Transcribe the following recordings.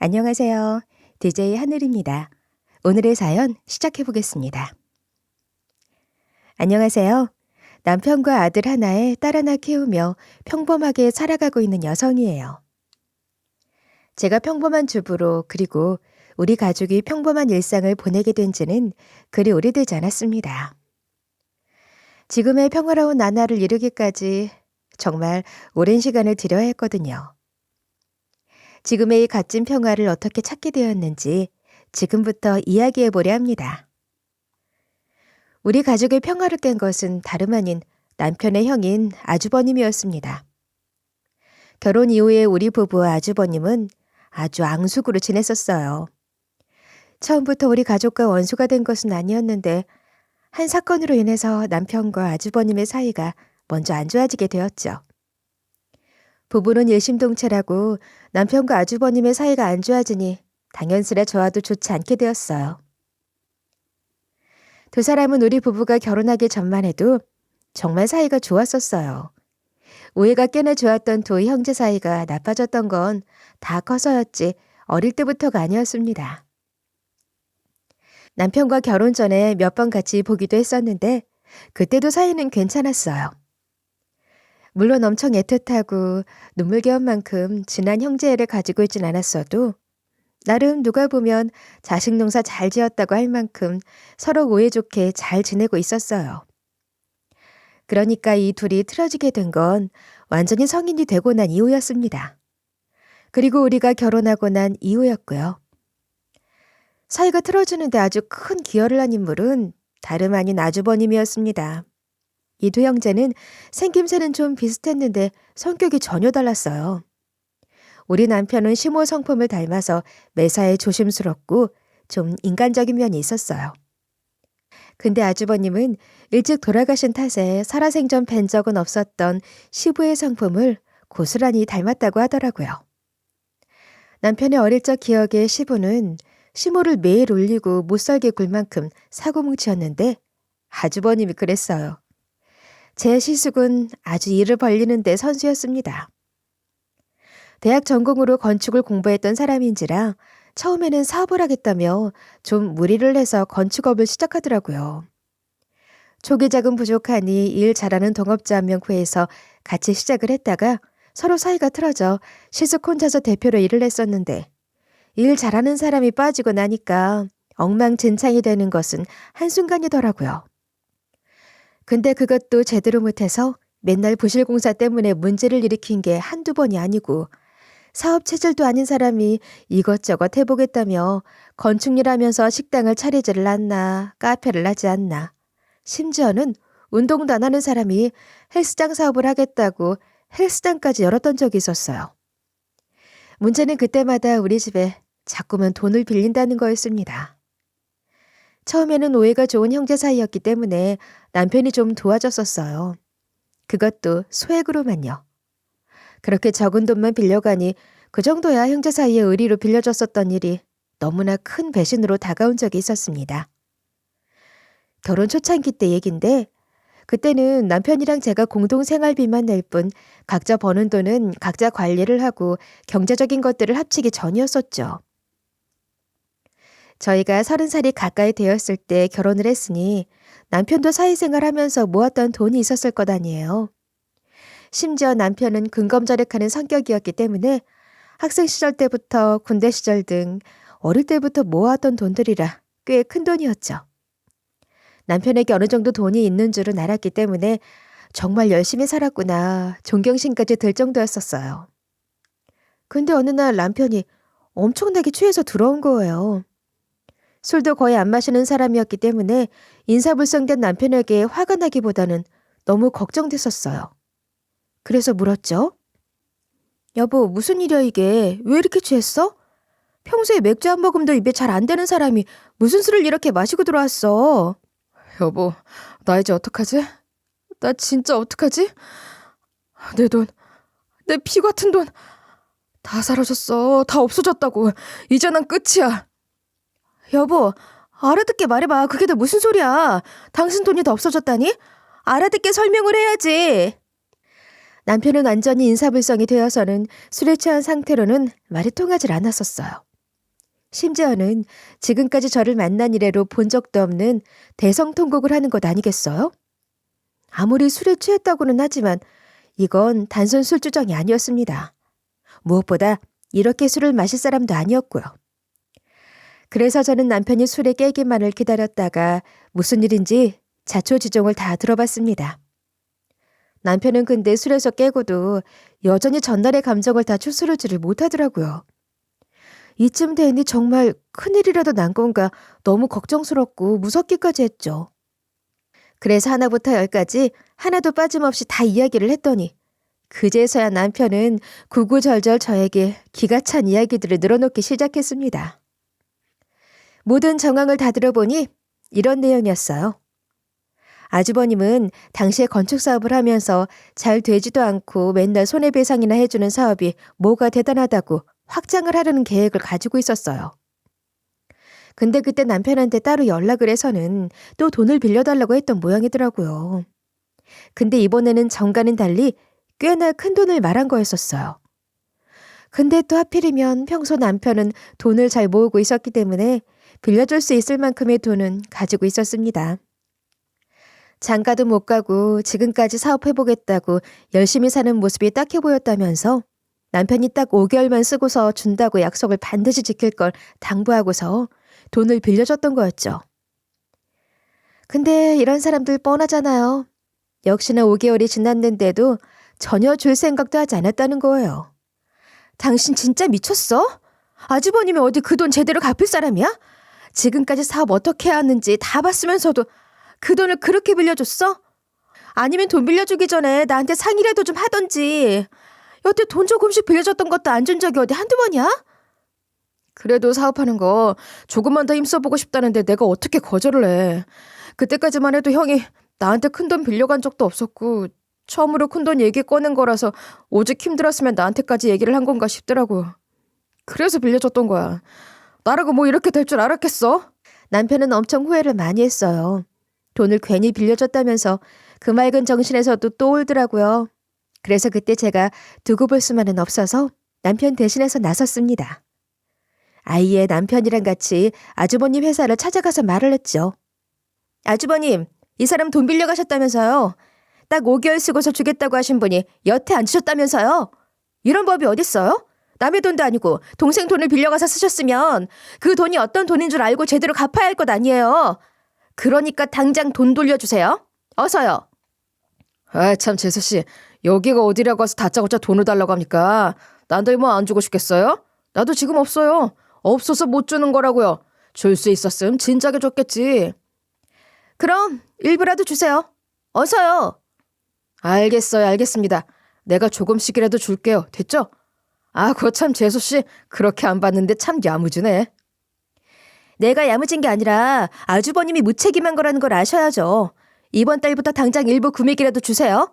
안녕하세요. DJ 하늘입니다. 오늘의 사연 시작해 보겠습니다. 안녕하세요. 남편과 아들 하나에 딸 하나 키우며 평범하게 살아가고 있는 여성이에요. 제가 평범한 주부로 그리고 우리 가족이 평범한 일상을 보내게 된 지는 그리 오래되지 않았습니다. 지금의 평화로운 나날을 이루기까지 정말 오랜 시간을 들여야 했거든요. 지금의 이 값진 평화를 어떻게 찾게 되었는지 지금부터 이야기해 보려 합니다. 우리 가족의 평화를 깬 것은 다름 아닌 남편의 형인 아주버님이었습니다. 결혼 이후에 우리 부부와 아주버님은 아주 앙숙으로 지냈었어요. 처음부터 우리 가족과 원수가 된 것은 아니었는데 한 사건으로 인해서 남편과 아주버님의 사이가 먼저 안 좋아지게 되었죠. 부부는 일심동체라고 남편과 아주버님의 사이가 안 좋아지니 당연스레 저와도 좋지 않게 되었어요. 두 사람은 우리 부부가 결혼하기 전만 해도 정말 사이가 좋았었어요. 우애가 꽤나 좋았던 두 형제 사이가 나빠졌던 건 다 커서였지 어릴 때부터가 아니었습니다. 남편과 결혼 전에 몇 번 같이 보기도 했었는데 그때도 사이는 괜찮았어요. 물론 엄청 애틋하고 눈물겨운 만큼 진한 형제애를 가지고 있진 않았어도 나름 누가 보면 자식 농사 잘 지었다고 할 만큼 서로 오해 좋게 잘 지내고 있었어요. 그러니까 이 둘이 틀어지게 된 건 완전히 성인이 되고 난 이후였습니다. 그리고 우리가 결혼하고 난 이후였고요. 사이가 틀어지는데 아주 큰 기여를 한 인물은 다름 아닌 아주버님이었습니다. 이 두 형제는 생김새는 좀 비슷했는데 성격이 전혀 달랐어요. 우리 남편은 시모 성품을 닮아서 매사에 조심스럽고 좀 인간적인 면이 있었어요. 근데 아주버님은 일찍 돌아가신 탓에 살아생전 뵌 적은 없었던 시부의 성품을 고스란히 닮았다고 하더라고요. 남편의 어릴 적 기억에 시부는 시모를 매일 울리고 못살게 굴 만큼 사고뭉치였는데 아주버님이 그랬어요. 제 시숙은 아주 일을 벌리는데 선수였습니다. 대학 전공으로 건축을 공부했던 사람인지라 처음에는 사업을 하겠다며 좀 무리를 해서 건축업을 시작하더라고요. 초기 자금 부족하니 일 잘하는 동업자 한 명 구해서 같이 시작을 했다가 서로 사이가 틀어져 시숙 혼자서 대표로 일을 했었는데 일 잘하는 사람이 빠지고 나니까 엉망진창이 되는 것은 한순간이더라고요. 근데 그것도 제대로 못해서 맨날 부실공사 때문에 문제를 일으킨 게 한두 번이 아니고 사업 체질도 아닌 사람이 이것저것 해보겠다며 건축일 하면서 식당을 차리지를 않나 카페를 하지 않나 심지어는 운동도 안 하는 사람이 헬스장 사업을 하겠다고 헬스장까지 열었던 적이 있었어요. 문제는 그때마다 우리 집에 자꾸만 돈을 빌린다는 거였습니다. 처음에는 오해가 좋은 형제 사이였기 때문에 남편이 좀 도와줬었어요. 그것도 소액으로만요. 그렇게 적은 돈만 빌려가니 그 정도야 형제 사이에 의리로 빌려줬었던 일이 너무나 큰 배신으로 다가온 적이 있었습니다. 결혼 초창기 때 얘긴데 그때는 남편이랑 제가 공동 생활비만 낼 뿐 각자 버는 돈은 각자 관리를 하고 경제적인 것들을 합치기 전이었었죠. 저희가 30살이 가까이 되었을 때 결혼을 했으니 남편도 사회생활 하면서 모았던 돈이 있었을 것 아니에요. 심지어 남편은 근검절약하는 성격이었기 때문에 학생 시절 때부터 군대 시절 등 어릴 때부터 모아왔던 돈들이라 꽤 큰 돈이었죠. 남편에게 어느 정도 돈이 있는 줄은 알았기 때문에 정말 열심히 살았구나 존경심까지 들 정도였었어요. 근데 어느 날 남편이 엄청나게 취해서 들어온 거예요. 술도 거의 안 마시는 사람이었기 때문에 인사불성된 남편에게 화가 나기보다는 너무 걱정됐었어요. 그래서 물었죠. 여보, 무슨 일이야 이게? 왜 이렇게 취했어? 평소에 맥주 한 모금도 입에 잘 안 되는 사람이 무슨 술을 이렇게 마시고 들어왔어? 여보, 나 이제 어떡하지? 나 진짜 어떡하지? 내 돈, 내 피 같은 돈 다 사라졌어. 다 없어졌다고. 이제 난 끝이야. 여보, 알아듣게 말해봐. 그게 다 무슨 소리야? 당신 돈이 다 없어졌다니? 알아듣게 설명을 해야지. 남편은 완전히 인사불성이 되어서는 술에 취한 상태로는 말이 통하질 않았었어요. 심지어는 지금까지 저를 만난 이래로 본 적도 없는 대성통곡을 하는 것 아니겠어요? 아무리 술에 취했다고는 하지만 이건 단순 술주정이 아니었습니다. 무엇보다 이렇게 술을 마실 사람도 아니었고요. 그래서 저는 남편이 술에 깨기만을 기다렸다가 무슨 일인지 자초지종을 다 들어봤습니다. 남편은 근데 술에서 깨고도 여전히 전날의 감정을 다 추스르지를 못하더라고요. 이쯤 되니 정말 큰일이라도 난 건가 너무 걱정스럽고 무섭기까지 했죠. 그래서 하나부터 열까지 하나도 빠짐없이 다 이야기를 했더니 그제서야 남편은 구구절절 저에게 기가 찬 이야기들을 늘어놓기 시작했습니다. 모든 정황을 다 들어보니 이런 내용이었어요. 아주버님은 당시에 건축 사업을 하면서 잘 되지도 않고 맨날 손해배상이나 해주는 사업이 뭐가 대단하다고 확장을 하려는 계획을 가지고 있었어요. 근데 그때 남편한테 따로 연락을 해서는 또 돈을 빌려달라고 했던 모양이더라고요. 근데 이번에는 정과는 달리 꽤나 큰 돈을 말한 거였었어요. 근데 또 하필이면 평소 남편은 돈을 잘 모으고 있었기 때문에 빌려줄 수 있을 만큼의 돈은 가지고 있었습니다. 장가도 못 가고 지금까지 사업해보겠다고 열심히 사는 모습이 딱해 보였다면서 남편이 딱 5개월만 쓰고서 준다고 약속을 반드시 지킬 걸 당부하고서 돈을 빌려줬던 거였죠. 근데 이런 사람들 뻔하잖아요. 역시나 5개월이 지났는데도 전혀 줄 생각도 하지 않았다는 거예요. 당신 진짜 미쳤어? 아주버님이 어디 그 돈 제대로 갚을 사람이야? 지금까지 사업 어떻게 해왔는지 다 봤으면서도 그 돈을 그렇게 빌려줬어? 아니면 돈 빌려주기 전에 나한테 상의라도 좀 하던지. 여태 돈 조금씩 빌려줬던 것도 안 준 적이 어디 한두 번이야? 그래도 사업하는 거 조금만 더 힘써보고 싶다는데 내가 어떻게 거절을 해. 그때까지만 해도 형이 나한테 큰돈 빌려간 적도 없었고 처음으로 큰돈 얘기 꺼낸 거라서 오직 힘들었으면 나한테까지 얘기를 한 건가 싶더라고. 그래서 빌려줬던 거야. 나라고 뭐 이렇게 될 줄 알았겠어? 남편은 엄청 후회를 많이 했어요. 돈을 괜히 빌려줬다면서 그 맑은 정신에서도 또 울더라고요. 그래서 그때 제가 두고 볼 수만은 없어서 남편 대신해서 나섰습니다. 아이의 남편이랑 같이 아주버님 회사를 찾아가서 말을 했죠. 아주버님, 이 사람 돈 빌려가셨다면서요. 딱 5개월 쓰고서 주겠다고 하신 분이 여태 안 주셨다면서요. 이런 법이 어딨어요? 남의 돈도 아니고 동생 돈을 빌려가서 쓰셨으면 그 돈이 어떤 돈인 줄 알고 제대로 갚아야 할 것 아니에요. 그러니까 당장 돈 돌려주세요. 어서요. 아, 참 재수씨. 여기가 어디라고 해서 다짜고짜 돈을 달라고 합니까? 난들 뭐 안 주고 싶겠어요? 나도 지금 없어요. 없어서 못 주는 거라고요. 줄 수 있었음 진작에 줬겠지. 그럼 일부라도 주세요. 어서요. 알겠어요. 알겠습니다. 내가 조금씩이라도 줄게요. 됐죠? 아, 그거 참 재수씨. 그렇게 안 받는데 참 야무지네. 내가 야무진 게 아니라 아주버님이 무책임한 거라는 걸 아셔야죠. 이번 달부터 당장 일부 금액이라도 주세요.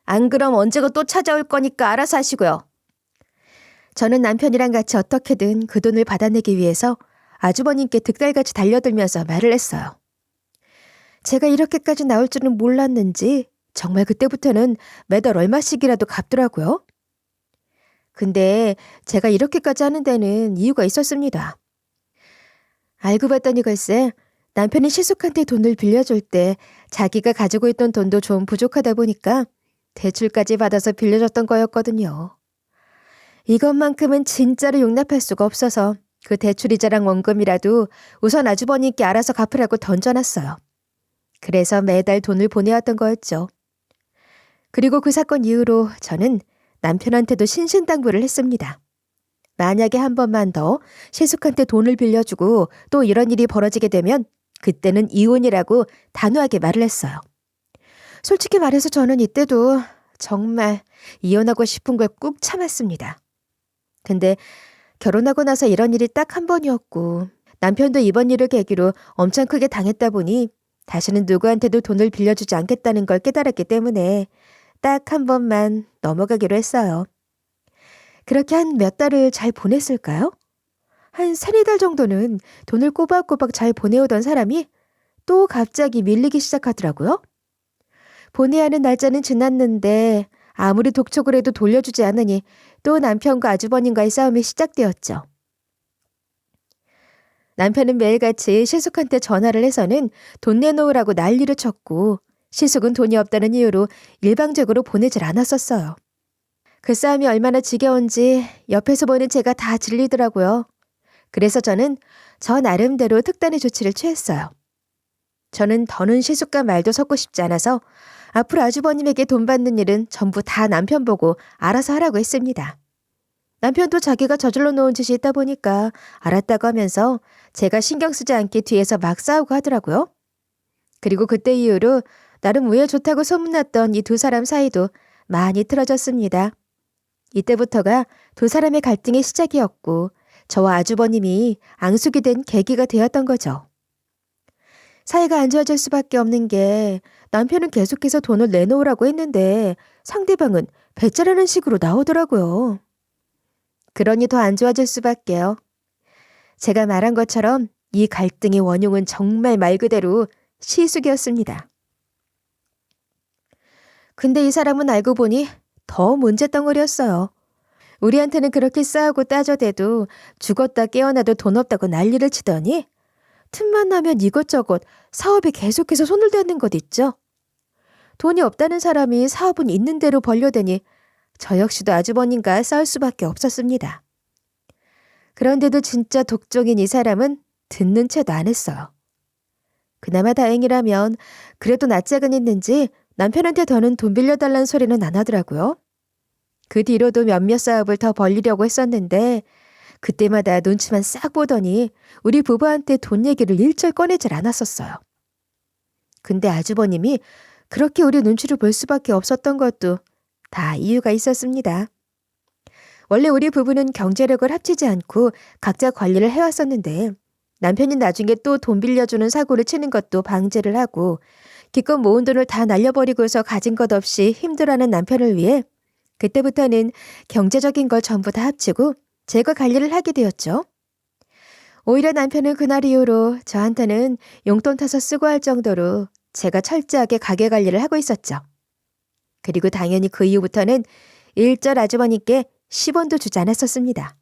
안 그럼 언제가 또 찾아올 거니까 알아서 하시고요. 저는 남편이랑 같이 어떻게든 그 돈을 받아내기 위해서 아주버님께 득달같이 달려들면서 말을 했어요. 제가 이렇게까지 나올 줄은 몰랐는지 정말 그때부터는 매달 얼마씩이라도 갚더라고요. 근데 제가 이렇게까지 하는 데는 이유가 있었습니다. 알고 봤더니 글쎄 남편이 시숙한테 돈을 빌려줄 때 자기가 가지고 있던 돈도 좀 부족하다 보니까 대출까지 받아서 빌려줬던 거였거든요. 이것만큼은 진짜로 용납할 수가 없어서 그 대출이자랑 원금이라도 우선 아주버님께 알아서 갚으라고 던져놨어요. 그래서 매달 돈을 보내왔던 거였죠. 그리고 그 사건 이후로 저는 남편한테도 신신당부를 했습니다. 만약에 한 번만 더 시숙한테 돈을 빌려주고 또 이런 일이 벌어지게 되면 그때는 이혼이라고 단호하게 말을 했어요. 솔직히 말해서 저는 이때도 정말 이혼하고 싶은 걸 꾹 참았습니다. 근데 결혼하고 나서 이런 일이 딱 한 번이었고 남편도 이번 일을 계기로 엄청 크게 당했다 보니 다시는 누구한테도 돈을 빌려주지 않겠다는 걸 깨달았기 때문에 딱 한 번만 넘어가기로 했어요. 그렇게 한 몇 달을 잘 보냈을까요? 한 3-4달 정도는 돈을 꼬박꼬박 잘 보내오던 사람이 또 갑자기 밀리기 시작하더라고요. 보내야 하는 날짜는 지났는데 아무리 독촉을 해도 돌려주지 않으니 또 남편과 아주버님과의 싸움이 시작되었죠. 남편은 매일같이 시숙한테 전화를 해서는 돈 내놓으라고 난리를 쳤고 시숙은 돈이 없다는 이유로 일방적으로 보내질 않았었어요. 그 싸움이 얼마나 지겨운지 옆에서 보는 제가 다 질리더라고요. 그래서 저는 저 나름대로 특단의 조치를 취했어요. 저는 더는 시숙과 말도 섞고 싶지 않아서 앞으로 아주버님에게 돈 받는 일은 전부 다 남편 보고 알아서 하라고 했습니다. 남편도 자기가 저질러 놓은 짓이 있다 보니까 알았다고 하면서 제가 신경 쓰지 않게 뒤에서 막 싸우고 하더라고요. 그리고 그때 이후로 나름 우애 좋다고 소문났던 이 두 사람 사이도 많이 틀어졌습니다. 이때부터가 두 사람의 갈등의 시작이었고 저와 아주버님이 앙숙이 된 계기가 되었던 거죠. 사이가 안 좋아질 수밖에 없는 게 남편은 계속해서 돈을 내놓으라고 했는데 상대방은 배째라는 식으로 나오더라고요. 그러니 더 안 좋아질 수밖에요. 제가 말한 것처럼 이 갈등의 원흉은 정말 말 그대로 시숙이었습니다. 근데 이 사람은 알고 보니 더 문제덩어리였어요. 우리한테는 그렇게 싸우고 따져대도 죽었다 깨어나도 돈 없다고 난리를 치더니 틈만 나면 이것저것 사업에 계속해서 손을 대는 것 있죠. 돈이 없다는 사람이 사업은 있는 대로 벌려대니 저 역시도 아주버님과 싸울 수밖에 없었습니다. 그런데도 진짜 독종인 이 사람은 듣는 채도 안 했어요. 그나마 다행이라면 그래도 낯짝은 있는지 남편한테 더는 돈 빌려달라는 소리는 안 하더라고요. 그 뒤로도 몇몇 사업을 더 벌리려고 했었는데 그때마다 눈치만 싹 보더니 우리 부부한테 돈 얘기를 일절 꺼내질 않았었어요. 근데 아주버님이 그렇게 우리 눈치를 볼 수밖에 없었던 것도 다 이유가 있었습니다. 원래 우리 부부는 경제력을 합치지 않고 각자 관리를 해왔었는데 남편이 나중에 또 돈 빌려주는 사고를 치는 것도 방지를 하고 기껏 모은 돈을 다 날려버리고서 가진 것 없이 힘들어하는 남편을 위해 그때부터는 경제적인 걸 전부 다 합치고 제가 관리를 하게 되었죠. 오히려 남편은 그날 이후로 저한테는 용돈 타서 쓰고 할 정도로 제가 철저하게 가게 관리를 하고 있었죠. 그리고 당연히 그 이후부터는 일절 아주버님께 10원도 주지 않았었습니다.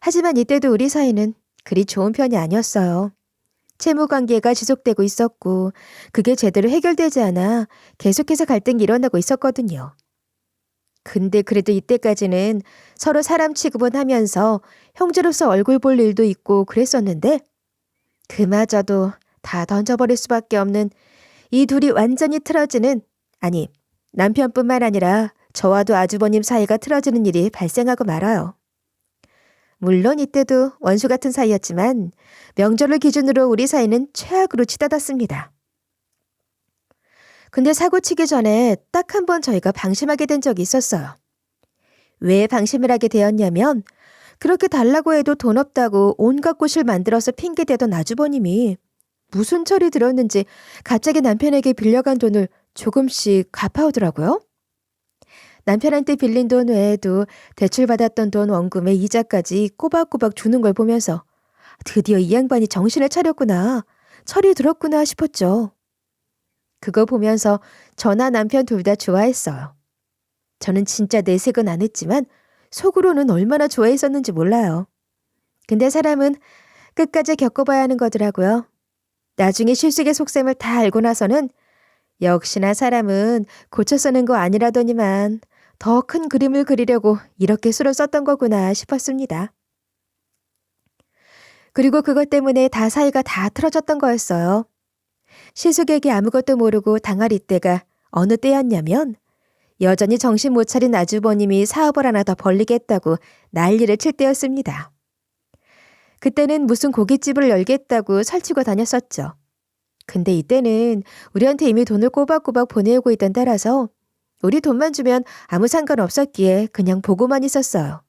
하지만 이때도 우리 사이는 그리 좋은 편이 아니었어요. 채무 관계가 지속되고 있었고 그게 제대로 해결되지 않아 계속해서 갈등이 일어나고 있었거든요. 근데 그래도 이때까지는 서로 사람 취급은 하면서 형제로서 얼굴 볼 일도 있고 그랬었는데 그마저도 다 던져버릴 수밖에 없는 이 둘이 완전히 틀어지는, 아니 남편뿐만 아니라 저와도 아주버님 사이가 틀어지는 일이 발생하고 말아요. 물론 이때도 원수 같은 사이였지만 명절을 기준으로 우리 사이는 최악으로 치닫았습니다. 근데 사고 치기 전에 딱 한 번 저희가 방심하게 된 적이 있었어요. 왜 방심을 하게 되었냐면 그렇게 달라고 해도 돈 없다고 온갖 곳을 만들어서 핑계대던 아주버님이 무슨 철이 들었는지 갑자기 남편에게 빌려간 돈을 조금씩 갚아오더라고요. 남편한테 빌린 돈 외에도 대출받았던 돈 원금에 이자까지 꼬박꼬박 주는 걸 보면서 드디어 이 양반이 정신을 차렸구나, 철이 들었구나 싶었죠. 그거 보면서 저나 남편 둘 다 좋아했어요. 저는 진짜 내색은 안 했지만 속으로는 얼마나 좋아했었는지 몰라요. 근데 사람은 끝까지 겪어봐야 하는 거더라고요. 나중에 실속의 속셈을 다 알고 나서는 역시나 사람은 고쳐 쓰는 거 아니라더니만 더 큰 그림을 그리려고 이렇게 수를 썼던 거구나 싶었습니다. 그리고 그것 때문에 다 사이가 다 틀어졌던 거였어요. 시숙에게 아무것도 모르고 당할 이때가 어느 때였냐면 여전히 정신 못 차린 아주버님이 사업을 하나 더 벌리겠다고 난리를 칠 때였습니다. 그때는 무슨 고깃집을 열겠다고 설치고 다녔었죠. 근데 이때는 우리한테 이미 돈을 꼬박꼬박 보내오고 있던 때라서 우리 돈만 주면 아무 상관없었기에 그냥 보고만 있었어요.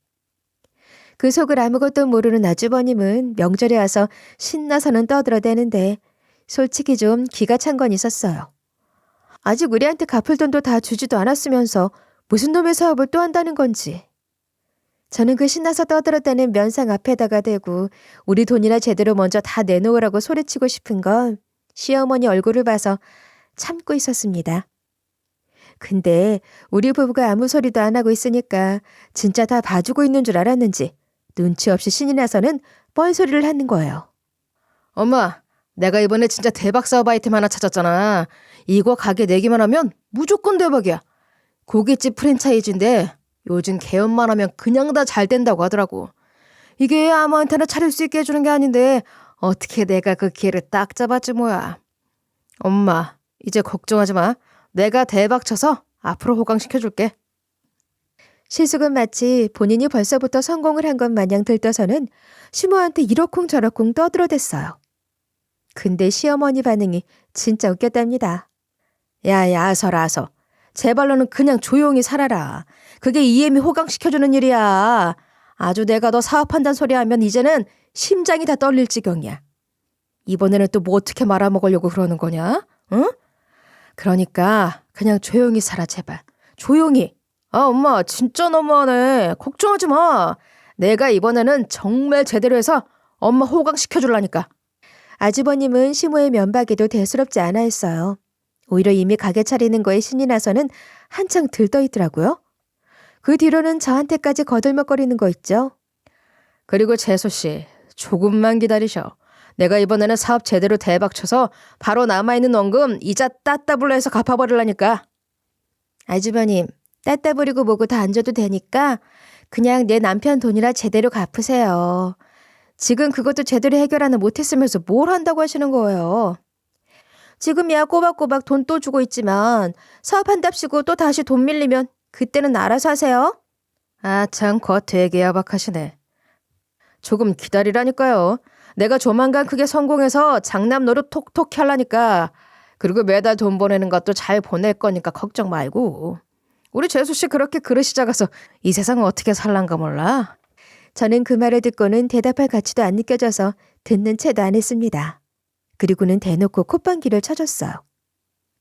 그 속을 아무것도 모르는 아주버님은 명절에 와서 신나서는 떠들어대는데 솔직히 좀 기가 찬 건 있었어요. 아직 우리한테 갚을 돈도 다 주지도 않았으면서 무슨 놈의 사업을 또 한다는 건지. 저는 그 신나서 떠들어대는 면상 앞에다가 대고 우리 돈이나 제대로 먼저 다 내놓으라고 소리치고 싶은 건 시어머니 얼굴을 봐서 참고 있었습니다. 근데 우리 부부가 아무 소리도 안 하고 있으니까 진짜 다 봐주고 있는 줄 알았는지 눈치 없이 신이 나서는 뻘소리를 하는 거예요. 엄마, 내가 이번에 진짜 대박 사업 아이템 하나 찾았잖아. 이거 가게 내기만 하면 무조건 대박이야. 고깃집 프랜차이즈인데 요즘 개업만 하면 그냥 다 잘 된다고 하더라고. 이게 아무한테나 차릴 수 있게 해주는 게 아닌데 어떻게 내가 그 기회를 딱 잡았지 뭐야. 엄마, 이제 걱정하지 마. 내가 대박 쳐서 앞으로 호강시켜줄게. 실숙은 마치 본인이 벌써부터 성공을 한 것 마냥 들떠서는 시모한테 이러쿵저러쿵 떠들어댔어요. 근데 시어머니 반응이 진짜 웃겼답니다. 야, 아서. 제발로는 그냥 조용히 살아라. 그게 이엠이 호강시켜주는 일이야. 아주 내가 너 사업한다는 소리 하면 이제는 심장이 다 떨릴 지경이야. 이번에는 또 뭐 어떻게 말아먹으려고 그러는 거냐? 응? 그러니까 그냥 조용히 살아, 제발. 조용히. 아, 엄마 진짜 너무하네. 걱정하지 마. 내가 이번에는 정말 제대로 해서 엄마 호강시켜줄라니까. 아주버님은 시모의 면박에도 대수롭지 않아 했어요. 오히려 이미 가게 차리는 거에 신이 나서는 한창 들떠있더라고요. 그 뒤로는 저한테까지 거들먹거리는 거 있죠. 그리고 재수 씨, 조금만 기다리셔. 내가 이번에는 사업 제대로 대박 쳐서 바로 남아있는 원금 이자 따따블로 해서 갚아버리려니까. 아주버님, 따따부리고 뭐고 다 안 줘도 되니까 그냥 내 남편 돈이라 제대로 갚으세요. 지금 그것도 제대로 해결하는 못했으면서 뭘 한다고 하시는 거예요. 지금이야 꼬박꼬박 돈 또 주고 있지만 사업한답시고 또 다시 돈 밀리면 그때는 알아서 하세요. 아, 참, 거 되게 야박하시네. 조금 기다리라니까요. 내가 조만간 크게 성공해서 장남 노릇 톡톡히 하려니까. 그리고 매달 돈 보내는 것도 잘 보낼 거니까 걱정 말고. 우리 재수 씨 그렇게 그릇이 작아서 이 세상은 어떻게 살란가 몰라. 저는 그 말을 듣고는 대답할 가치도 안 느껴져서 듣는 채도 안 했습니다. 그리고는 대놓고 콧방귀를 쳐줬어요.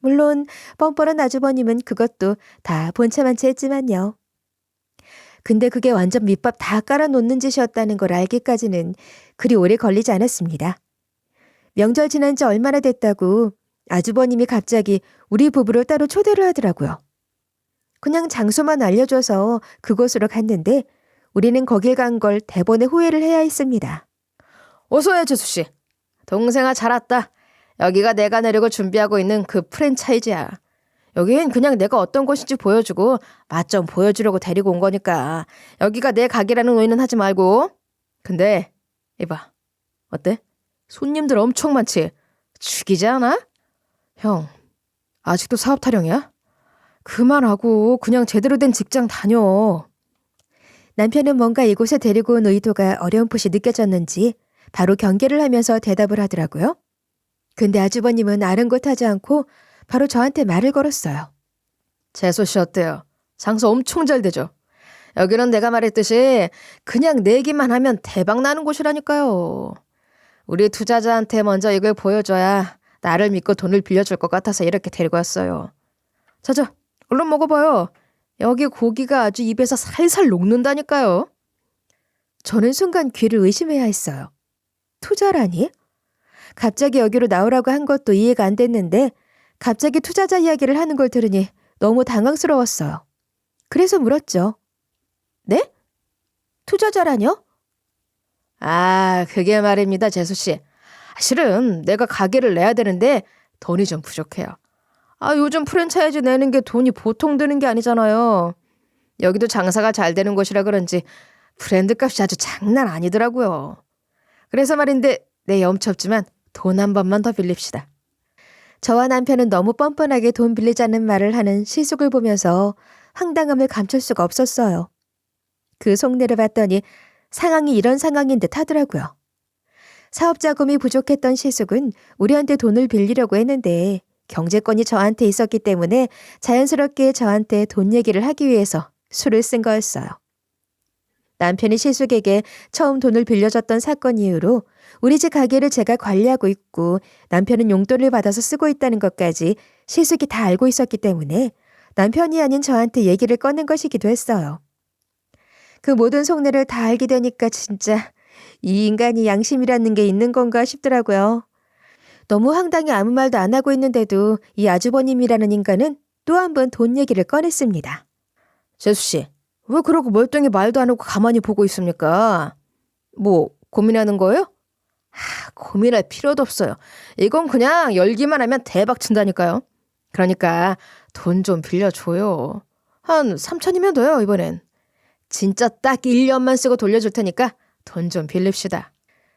물론 뻔뻔한 아주버님은 그것도 다 본체만치 했지만요. 근데 그게 완전 밑밥 다 깔아놓는 짓이었다는 걸 알기까지는 그리 오래 걸리지 않았습니다. 명절 지난 지 얼마나 됐다고 아주버님이 갑자기 우리 부부를 따로 초대를 하더라고요. 그냥 장소만 알려줘서 그곳으로 갔는데 우리는 거길 간 걸 대번에 후회를 해야 했습니다. 어서해, 재수 씨. 동생아, 잘 왔다. 여기가 내가 내려고 준비하고 있는 그 프랜차이즈야. 여긴 그냥 내가 어떤 곳인지 보여주고 맛 좀 보여주려고 데리고 온 거니까 여기가 내 가게라는 오해는 하지 말고. 근데 이봐, 어때? 손님들 엄청 많지? 죽이지 않아? 형, 아직도 사업 타령이야? 그만하고 그냥 제대로 된 직장 다녀. 남편은 뭔가 이곳에 데리고 온 의도가 어렴풋이 느껴졌는지 바로 경계를 하면서 대답을 하더라고요. 근데 아주버님은 아랑곳하지 않고 바로 저한테 말을 걸었어요. 재수 씨 어때요? 장사 엄청 잘 되죠? 여기는 내가 말했듯이 그냥 내기만 하면 대박 나는 곳이라니까요. 우리 투자자한테 먼저 이걸 보여줘야 나를 믿고 돈을 빌려줄 것 같아서 이렇게 데리고 왔어요. 자자, 얼른 먹어봐요. 여기 고기가 아주 입에서 살살 녹는다니까요. 저는 순간 귀를 의심해야 했어요. 투자라니? 갑자기 여기로 나오라고 한 것도 이해가 안 됐는데 갑자기 투자자 이야기를 하는 걸 들으니 너무 당황스러웠어요. 그래서 물었죠. 네? 투자자라뇨? 아, 그게 말입니다, 재수 씨. 실은 내가 가게를 내야 되는데 돈이 좀 부족해요. 아, 요즘 프랜차이즈 내는 게 돈이 보통 드는 게 아니잖아요. 여기도 장사가 잘 되는 곳이라 그런지 브랜드 값이 아주 장난 아니더라고요. 그래서 말인데 내 염치 없지만 돈 한 번만 더 빌립시다. 저와 남편은 너무 뻔뻔하게 돈 빌리자는 말을 하는 시숙을 보면서 황당함을 감출 수가 없었어요. 그 속내를 봤더니 상황이 이런 상황인 듯 하더라고요. 사업 자금이 부족했던 시숙은 우리한테 돈을 빌리려고 했는데 경제권이 저한테 있었기 때문에 자연스럽게 저한테 돈 얘기를 하기 위해서 술을 쓴 거였어요. 남편이 시숙에게 처음 돈을 빌려줬던 사건 이후로 우리 집 가게를 제가 관리하고 있고 남편은 용돈을 받아서 쓰고 있다는 것까지 시숙이 다 알고 있었기 때문에 남편이 아닌 저한테 얘기를 꺼낸 것이기도 했어요. 그 모든 속내를 다 알게 되니까 진짜 이 인간이 양심이라는 게 있는 건가 싶더라고요. 너무 황당히 아무 말도 안 하고 있는데도 이 아주버님이라는 인간은 또 한 번 돈 얘기를 꺼냈습니다. 재수 씨, 왜 그러고 멀쩡히 말도 안 하고 가만히 보고 있습니까? 뭐 고민하는 거예요? 고민할 필요도 없어요. 이건 그냥 열기만 하면 대박 친다니까요. 그러니까 돈 좀 빌려줘요. 한 3천이면 돼요, 이번엔. 진짜 딱 1년만 쓰고 돌려줄 테니까 돈 좀 빌립시다.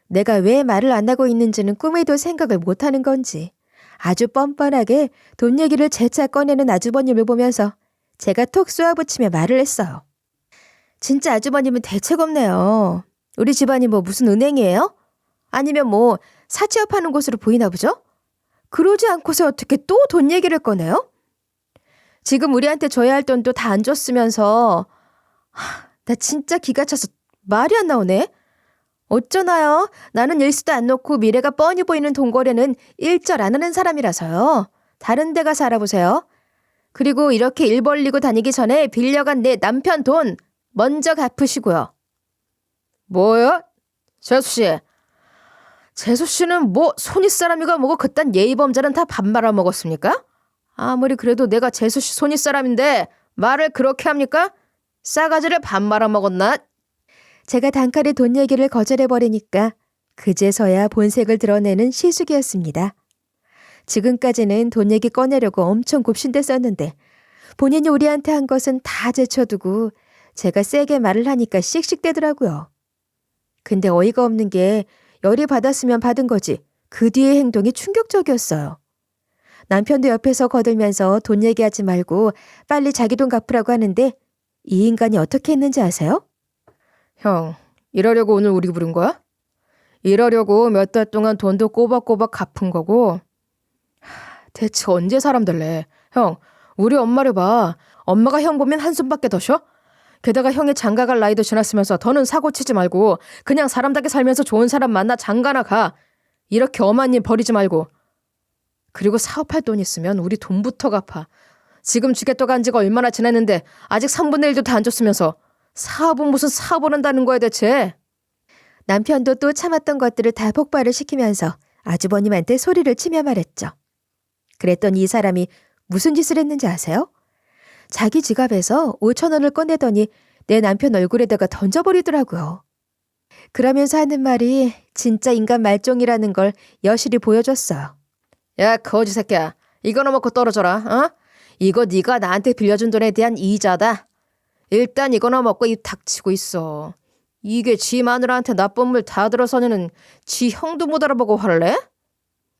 내가 왜 말을 안 하고 있는지는 꿈에도 생각을 못하는 건지 아주 뻔뻔하게 돈 얘기를 재차 꺼내는 아주버님을 보면서 제가 톡 쏘아붙이며 말을 했어요. 진짜 아주버님은 대책 없네요. 우리 집안이 뭐 무슨 은행이에요? 아니면 뭐 사채업하는 곳으로 보이나 보죠? 그러지 않고서 어떻게 또 돈 얘기를 꺼내요? 지금 우리한테 줘야 할 돈도 다 안 줬으면서 나 진짜 기가 차서 말이 안 나오네. 어쩌나요? 나는 일수도 안 놓고 미래가 뻔히 보이는 돈거래는 일절 안 하는 사람이라서요. 다른 데 가서 알아보세요. 그리고 이렇게 일 벌리고 다니기 전에 빌려간 내 남편 돈 먼저 갚으시고요. 뭐요? 재수씨. 재수씨는 뭐 손윗사람이가 뭐고 그딴 예의범자는 다 밥 말아먹었습니까? 아무리 그래도 내가 재수씨 손윗사람인데 말을 그렇게 합니까? 싸가지를 밥 말아먹었나? 제가 단칼에 돈 얘기를 거절해버리니까 그제서야 본색을 드러내는 시숙이었습니다. 지금까지는 돈 얘기 꺼내려고 엄청 굽신댔었는데 본인이 우리한테 한 것은 다 제쳐두고 제가 세게 말을 하니까 씩씩대더라고요. 근데 어이가 없는 게 열이 받았으면 받은 거지 그 뒤의 행동이 충격적이었어요. 남편도 옆에서 거들면서 돈 얘기하지 말고 빨리 자기 돈 갚으라고 하는데 이 인간이 어떻게 했는지 아세요? 형, 이러려고 오늘 우리 부른 거야? 이러려고 몇 달 동안 돈도 꼬박꼬박 갚은 거고. 대체 언제 사람 될래? 형, 우리 엄마를 봐. 엄마가 형 보면 한숨밖에 더 쉬어? 게다가 형이 장가갈 나이도 지났으면서 더는 사고 치지 말고 그냥 사람답게 살면서 좋은 사람 만나 장가나 가. 이렇게 엄한 일 버리지 말고. 그리고 사업할 돈 있으면 우리 돈부터 갚아. 지금 주겠다고 한 지가 얼마나 지났는데 아직 3분의 1도 다 안 줬으면서 사업은 무슨 사업을 한다는 거야 대체. 남편도 또 참았던 것들을 다 폭발을 시키면서 아주버님한테 소리를 치며 말했죠. 그랬더니 이 사람이 무슨 짓을 했는지 아세요? 자기 지갑에서 5천 원을 꺼내더니 내 남편 얼굴에다가 던져버리더라고요. 그러면서 하는 말이 진짜 인간 말종이라는 걸 여실히 보여줬어요. 야 거지 새끼야. 이거나 먹고 떨어져라. 어? 이거 네가 나한테 빌려준 돈에 대한 이자다. 일단 이거나 먹고 입 닥치고 있어. 이게 지 마누라한테 나쁜 물 다 들어서는 지 형도 못 알아보고 화를 내?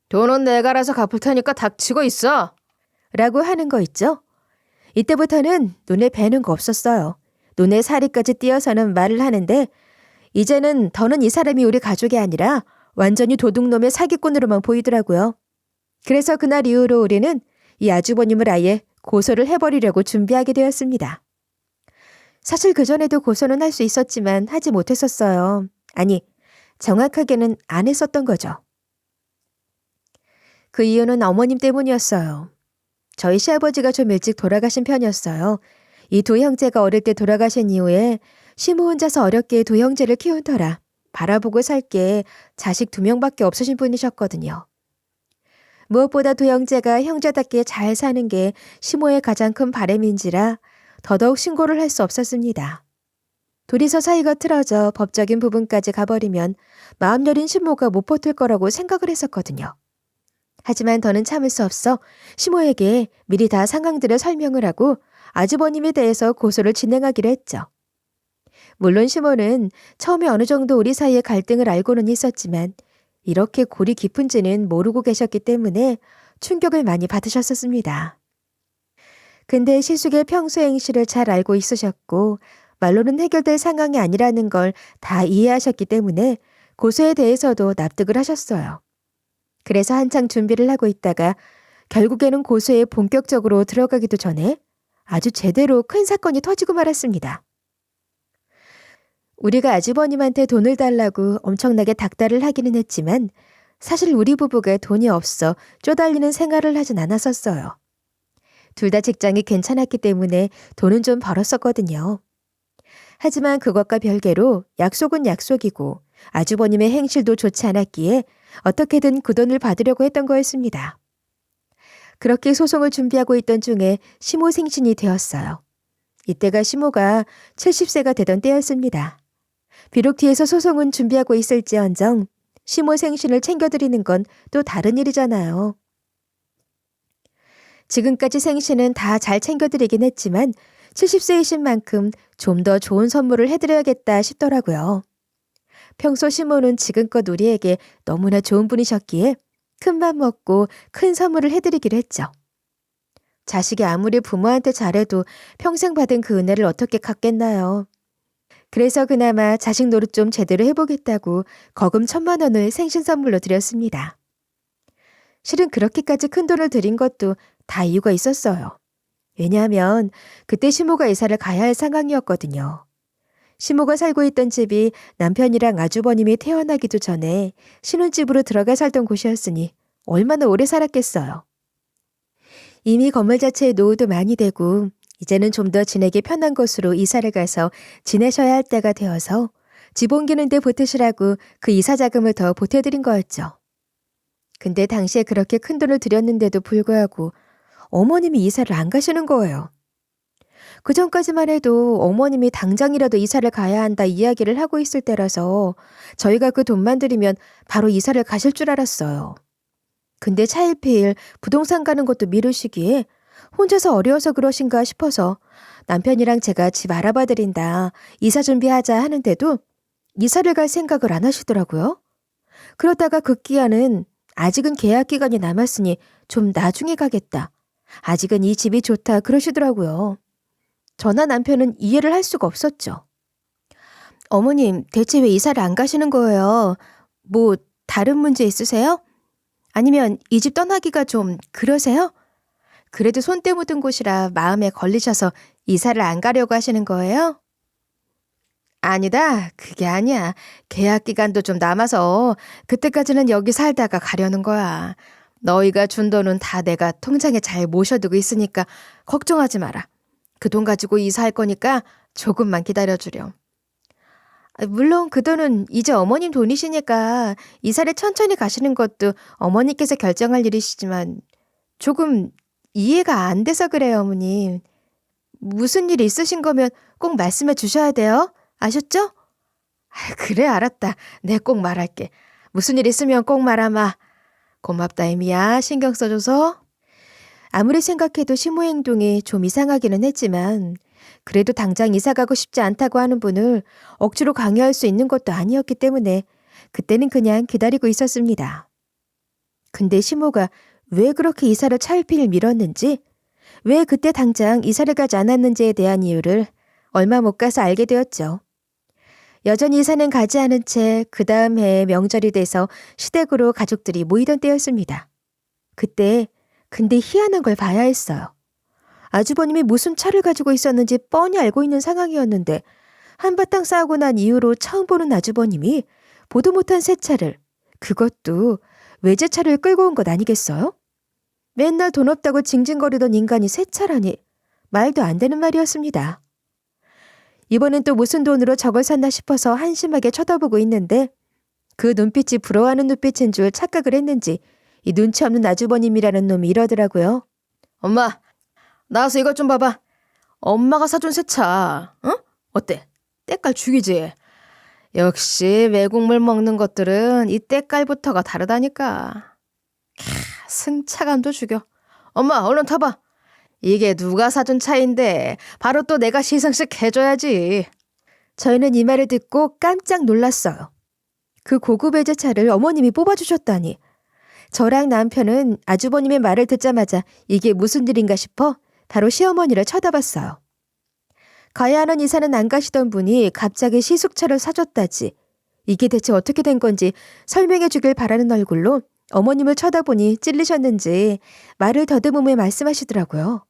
돈은 내가 알아서 갚을 테니까 닥치고 있어. 라고 하는 거 있죠? 이때부터는 눈에 뵈는 거 없었어요. 눈에 살이까지 띄어서는 말을 하는데 이제는 더는 이 사람이 우리 가족이 아니라 완전히 도둑놈의 사기꾼으로만 보이더라고요. 그래서 그날 이후로 우리는 이 아주버님을 아예 고소를 해버리려고 준비하게 되었습니다. 사실 그전에도 고소는 할 수 있었지만 하지 못했었어요. 아니, 정확하게는 안 했었던 거죠. 그 이유는 어머님 때문이었어요. 저희 시아버지가 좀 일찍 돌아가신 편이었어요. 이 두 형제가 어릴 때 돌아가신 이후에 시모 혼자서 어렵게 두 형제를 키운 터라 바라보고 살 게 자식 2명밖에 없으신 분이셨거든요. 무엇보다 두 형제가 형제답게 잘 사는 게 시모의 가장 큰 바람인지라 더더욱 신고를 할 수 없었습니다. 둘이서 사이가 틀어져 법적인 부분까지 가버리면 마음 여린 시모가 못 버틸 거라고 생각을 했었거든요. 하지만 더는 참을 수 없어 시모에게 미리 다 상황들을 설명을 하고 아주버님에 대해서 고소를 진행하기로 했죠. 물론 시모는 처음에 어느 정도 우리 사이의 갈등을 알고는 있었지만 이렇게 골이 깊은지는 모르고 계셨기 때문에 충격을 많이 받으셨었습니다. 근데 시숙의 평소 행실을 잘 알고 있으셨고 말로는 해결될 상황이 아니라는 걸 다 이해하셨기 때문에 고소에 대해서도 납득을 하셨어요. 그래서 한창 준비를 하고 있다가 결국에는 고소에 본격적으로 들어가기도 전에 아주 제대로 큰 사건이 터지고 말았습니다. 우리가 아주버님한테 돈을 달라고 엄청나게 닥달을 하기는 했지만 사실 우리 부부가 돈이 없어 쪼달리는 생활을 하진 않았었어요. 둘 다 직장이 괜찮았기 때문에 돈은 좀 벌었었거든요. 하지만 그것과 별개로 약속은 약속이고 아주버님의 행실도 좋지 않았기에 어떻게든 그 돈을 받으려고 했던 거였습니다. 그렇게 소송을 준비하고 있던 중에 시모 생신이 되었어요. 이때가 시모가 70세가 되던 때였습니다. 비록 뒤에서 소송은 준비하고 있을지언정 시모 생신을 챙겨드리는 건 또 다른 일이잖아요. 지금까지 생신은 다 잘 챙겨드리긴 했지만 70세이신 만큼 좀 더 좋은 선물을 해드려야겠다 싶더라고요. 평소 시모는 지금껏 우리에게 너무나 좋은 분이셨기에 큰맘 먹고 큰 선물을 해드리기로 했죠. 자식이 아무리 부모한테 잘해도 평생 받은 그 은혜를 어떻게 갚겠나요? 그래서 그나마 자식 노릇 좀 제대로 해보겠다고 거금 1,000만 원을 생신 선물로 드렸습니다. 실은 그렇게까지 큰 돈을 들인 것도 다 이유가 있었어요. 왜냐하면 그때 시모가 이사를 가야 할 상황이었거든요. 시모가 살고 있던 집이 남편이랑 아주버님이 태어나기도 전에 신혼집으로 들어가 살던 곳이었으니 얼마나 오래 살았겠어요. 이미 건물 자체의 노후도 많이 되고 이제는 좀 더 지내기 편한 곳으로 이사를 가서 지내셔야 할 때가 되어서 집 옮기는 데 보태시라고 그 이사 자금을 더 보태드린 거였죠. 근데 당시에 그렇게 큰 돈을 들였는데도 불구하고 어머님이 이사를 안 가시는 거예요. 그 전까지만 해도 어머님이 당장이라도 이사를 가야 한다 이야기를 하고 있을 때라서 저희가 그 돈만 들이면 바로 이사를 가실 줄 알았어요. 근데 차일피일 부동산 가는 것도 미루시기에 혼자서 어려워서 그러신가 싶어서 남편이랑 제가 집 알아봐 드린다, 이사 준비하자 하는데도 이사를 갈 생각을 안 하시더라고요. 그러다가 급기야는 아직은 계약 기간이 남았으니 좀 나중에 가겠다. 아직은 이 집이 좋다 그러시더라고요. 저나 남편은 이해를 할 수가 없었죠. 어머님, 대체 왜 이사를 안 가시는 거예요? 뭐 다른 문제 있으세요? 아니면 이 집 떠나기가 좀 그러세요? 그래도 손때 묻은 곳이라 마음에 걸리셔서 이사를 안 가려고 하시는 거예요? 아니다. 그게 아니야. 계약 기간도 좀 남아서 그때까지는 여기 살다가 가려는 거야. 너희가 준 돈은 다 내가 통장에 잘 모셔두고 있으니까 걱정하지 마라. 그 돈 가지고 이사할 거니까 조금만 기다려주렴. 물론 그 돈은 이제 어머님 돈이시니까 이사를 천천히 가시는 것도 어머니께서 결정할 일이시지만 조금 이해가 안 돼서 그래요, 어머님. 무슨 일 있으신 거면 꼭 말씀해 주셔야 돼요. 아셨죠? 그래, 알았다. 내 꼭 말할게. 무슨 일 있으면 꼭 말하마. 고맙다, 애미야. 신경 써줘서. 아무리 생각해도 시모 행동이 좀 이상하기는 했지만 그래도 당장 이사 가고 싶지 않다고 하는 분을 억지로 강요할 수 있는 것도 아니었기 때문에 그때는 그냥 기다리고 있었습니다. 근데 시모가 왜 그렇게 이사를 차일피일 미뤘는지, 왜 그때 당장 이사를 가지 않았는지에 대한 이유를 얼마 못 가서 알게 되었죠. 여전히 이사는 가지 않은 채 그 다음 해에 명절이 돼서 시댁으로 가족들이 모이던 때였습니다. 그때 근데 희한한 걸 봐야 했어요. 아주버님이 무슨 차를 가지고 있었는지 뻔히 알고 있는 상황이었는데 한바탕 싸우고 난 이후로 처음 보는 아주버님이 보도 못한 새 차를, 그것도 외제차를 끌고 온 것 아니겠어요? 맨날 돈 없다고 징징거리던 인간이 새 차라니 말도 안 되는 말이었습니다. 이번엔 또 무슨 돈으로 저걸 샀나 싶어서 한심하게 쳐다보고 있는데 그 눈빛이 부러워하는 눈빛인 줄 착각을 했는지 이 눈치 없는 아주버님이라는 놈이 이러더라고요. 엄마, 나와서 이것 좀 봐봐. 엄마가 사준 새 차. 어? 어때? 때깔 죽이지? 역시 외국물 먹는 것들은 이 때깔부터가 다르다니까. 승차감도 죽여. 엄마, 얼른 타봐. 이게 누가 사준 차인데 바로 또 내가 시상식 해줘야지. 저희는 이 말을 듣고 깜짝 놀랐어요. 그 고급 외제차를 어머님이 뽑아주셨다니. 저랑 남편은 아주버님의 말을 듣자마자 이게 무슨 일인가 싶어 바로 시어머니를 쳐다봤어요. 가야 하는 이사는 안 가시던 분이 갑자기 시숙차를 사줬다지. 이게 대체 어떻게 된 건지 설명해 주길 바라는 얼굴로 어머님을 쳐다보니 찔리셨는지 말을 더듬으며 말씀하시더라고요.